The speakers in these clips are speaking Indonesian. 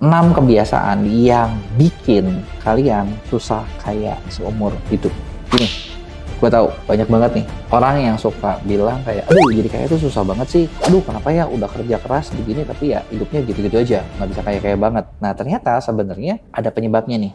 6 kebiasaan yang bikin kalian susah kaya seumur hidup. Gini, gue tahu banyak banget nih orang yang suka bilang kayak, aduh jadi kaya itu susah banget sih. Aduh kenapa ya udah kerja keras begini tapi ya hidupnya gitu-gitu aja, nggak bisa kaya-kaya banget. Nah ternyata sebenarnya ada penyebabnya nih.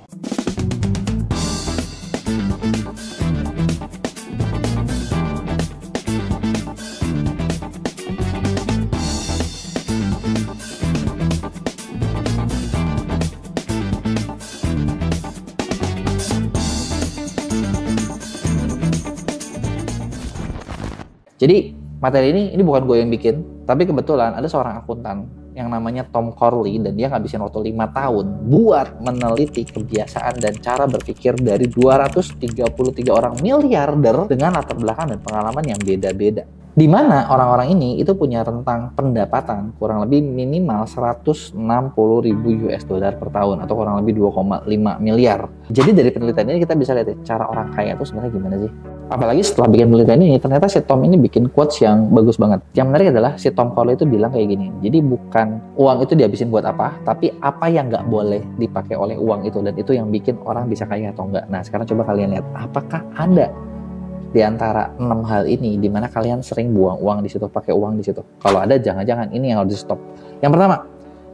Jadi materi ini bukan gue yang bikin, tapi kebetulan ada seorang akuntan yang namanya Tom Corley dan dia ngabisin waktu 5 tahun buat meneliti kebiasaan dan cara berpikir dari 233 orang miliarder dengan latar belakang dan pengalaman yang beda-beda. Di mana orang-orang ini itu punya rentang pendapatan kurang lebih minimal 160.000 US dollar per tahun atau kurang lebih 2,5 miliar. Jadi dari penelitian ini kita bisa lihat ya, cara orang kaya itu sebenarnya gimana sih? Apalagi setelah bikin penelitian ini, ternyata si Tom ini bikin quotes yang bagus banget. Yang menarik adalah si Tom Corley itu bilang kayak gini, jadi bukan uang itu dihabisin buat apa, tapi apa yang nggak boleh dipakai oleh uang itu, dan itu yang bikin orang bisa kaya atau enggak. Nah sekarang coba kalian lihat, apakah ada di antara 6 hal ini di mana kalian sering buang uang di situ, pakai uang di situ? Kalau ada, jangan-jangan ini yang harus di stop. Yang pertama,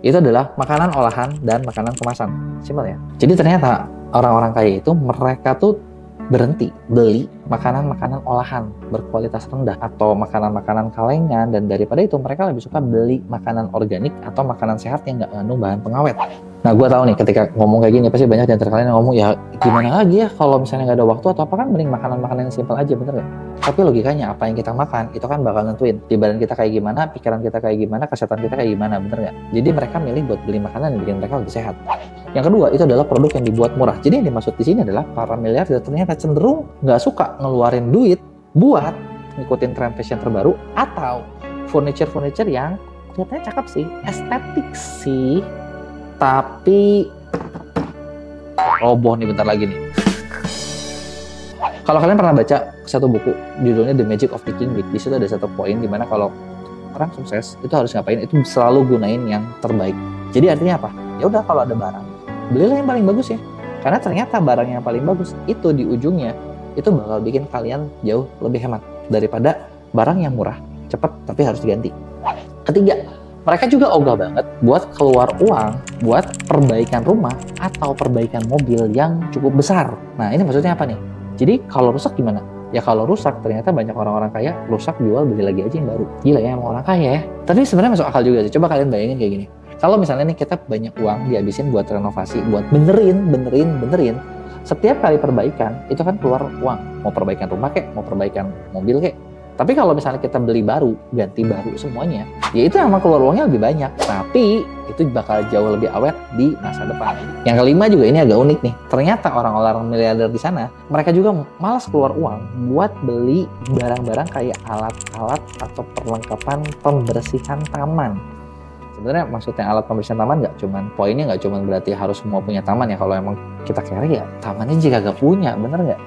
itu adalah makanan olahan dan makanan kemasan. Simpel ya. Jadi ternyata orang-orang kaya itu mereka tuh berhenti beli makanan-makanan olahan berkualitas rendah atau makanan-makanan kalengan, dan daripada itu mereka lebih suka beli makanan organik atau makanan sehat yang nggak mengandung bahan pengawet. Nah gue tahu nih ketika ngomong kayak gini pasti banyak di antara kalian yang ngomong, ya gimana lagi ya kalau misalnya nggak ada waktu atau apa, kan mending makanan-makanan yang simpel aja, bener nggak? Tapi logikanya apa yang kita makan itu kan bakal nentuin di badan kita kayak gimana, pikiran kita kayak gimana, kesehatan kita kayak gimana, bener nggak? Jadi mereka milih buat beli makanan yang bikin mereka lebih sehat. Yang kedua itu adalah produk yang dibuat murah. Jadi yang dimaksud di sini adalah para miliarder ternyata cenderung nggak suka ngeluarin duit buat ngikutin tren fashion terbaru atau furniture yang kelihatannya cakep sih, estetik sih, tapi roboh nih bentar lagi nih. Kalau kalian pernah baca satu buku judulnya The Magic of Thinking Big, di situ ada satu poin di mana kalau orang sukses itu harus ngapain, itu selalu gunain yang terbaik. Jadi artinya apa? Ya udah kalau ada barang, belilah yang paling bagus ya. Karena ternyata barang yang paling bagus itu di ujungnya itu bakal bikin kalian jauh lebih hemat daripada barang yang murah, cepet tapi harus diganti. Ketiga, mereka juga ogah banget buat keluar uang buat perbaikan rumah atau perbaikan mobil yang cukup besar. Nah ini maksudnya apa nih? Jadi kalau rusak gimana? Ya kalau rusak ternyata banyak orang-orang kaya rusak jual beli lagi aja yang baru. Gila ya emang orang kaya ya. Tapi sebenarnya masuk akal juga sih. Coba kalian bayangin kayak gini. Kalau misalnya nih kita banyak uang dihabisin buat renovasi, buat benerin. Setiap kali perbaikan itu kan keluar uang. Mau perbaikan rumah kek, mau perbaikan mobil kek. Tapi kalau misalnya kita beli baru, ganti baru semuanya, ya itu emang keluar uangnya lebih banyak. Tapi itu bakal jauh lebih awet di masa depan. Yang kelima juga ini agak unik nih. Ternyata orang-orang miliarder di sana, mereka juga malas keluar uang buat beli barang-barang kayak alat-alat atau perlengkapan pembersihan taman. Sebenarnya maksudnya alat pembersihan taman poinnya nggak cuman berarti harus semua punya taman ya. Kalau emang kita kere ya tamannya jika gak punya, bener nggak?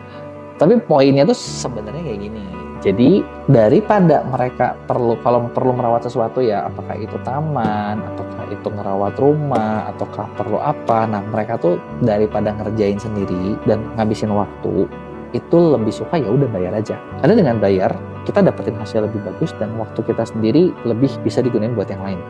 Tapi poinnya tuh sebenarnya kayak gini. Jadi daripada mereka kalau perlu merawat sesuatu ya, apakah itu taman, ataukah itu ngerawat rumah, ataukah perlu apa, nah mereka tuh daripada ngerjain sendiri dan ngabisin waktu, itu lebih suka ya udah bayar aja. Karena dengan bayar kita dapetin hasil lebih bagus dan waktu kita sendiri lebih bisa digunain buat yang lain.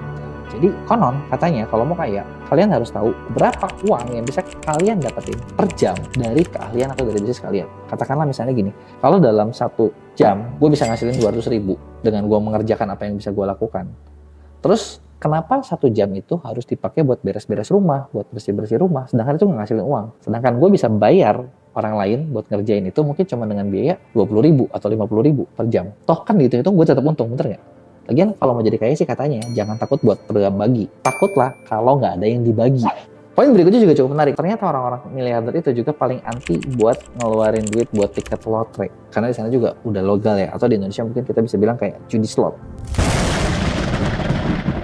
Jadi konon katanya kalau mau kaya, kalian harus tahu berapa uang yang bisa kalian dapetin per jam dari keahlian atau dari bisnis kalian. Katakanlah misalnya gini, kalau dalam 1 jam gue bisa ngasilin 200.000 dengan gue mengerjakan apa yang bisa gue lakukan. Terus kenapa 1 jam itu harus dipakai buat beres-beres rumah, buat bersih-bersih rumah, sedangkan itu nggak ngasilin uang. Sedangkan gue bisa bayar orang lain buat ngerjain itu mungkin cuma dengan biaya 20.000 atau 50.000 per jam. Toh kan gitu itu gue tetap untung, bener nggak? Lagian kalau mau jadi kaya sih katanya jangan takut buat berbagi. Takutlah kalau nggak ada yang dibagi. Poin berikutnya juga cukup menarik. Ternyata orang-orang miliarder itu juga paling anti buat ngeluarin duit buat tiket lotre. Karena di sana juga udah legal ya. Atau di Indonesia mungkin kita bisa bilang kayak judi slot.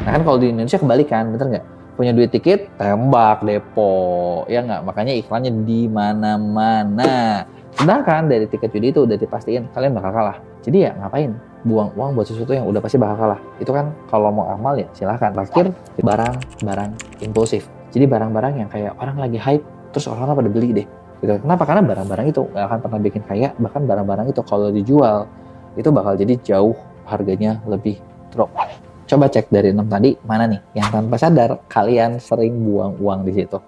Nah kan kalau di Indonesia kebalikan, bener nggak? Punya duit tiket, tembak depo. Ya nggak? Makanya iklannya di mana-mana. Sedangkan dari tiket judi itu udah dipastiin kalian bakal kalah. Jadi ya ngapain? Buang uang buat sesuatu yang udah pasti bakal kalah. Itu kan kalau mau amal ya silahkan. Terakhir, barang-barang impulsif. Jadi barang-barang yang kayak orang lagi hype, terus orang pada beli deh. Gitu. Kenapa? Karena barang-barang itu nggak akan pernah bikin kaya, bahkan barang-barang itu kalau dijual, itu bakal jadi jauh harganya lebih drop. Coba cek dari 6 tadi, mana nih yang tanpa sadar kalian sering buang uang di situ.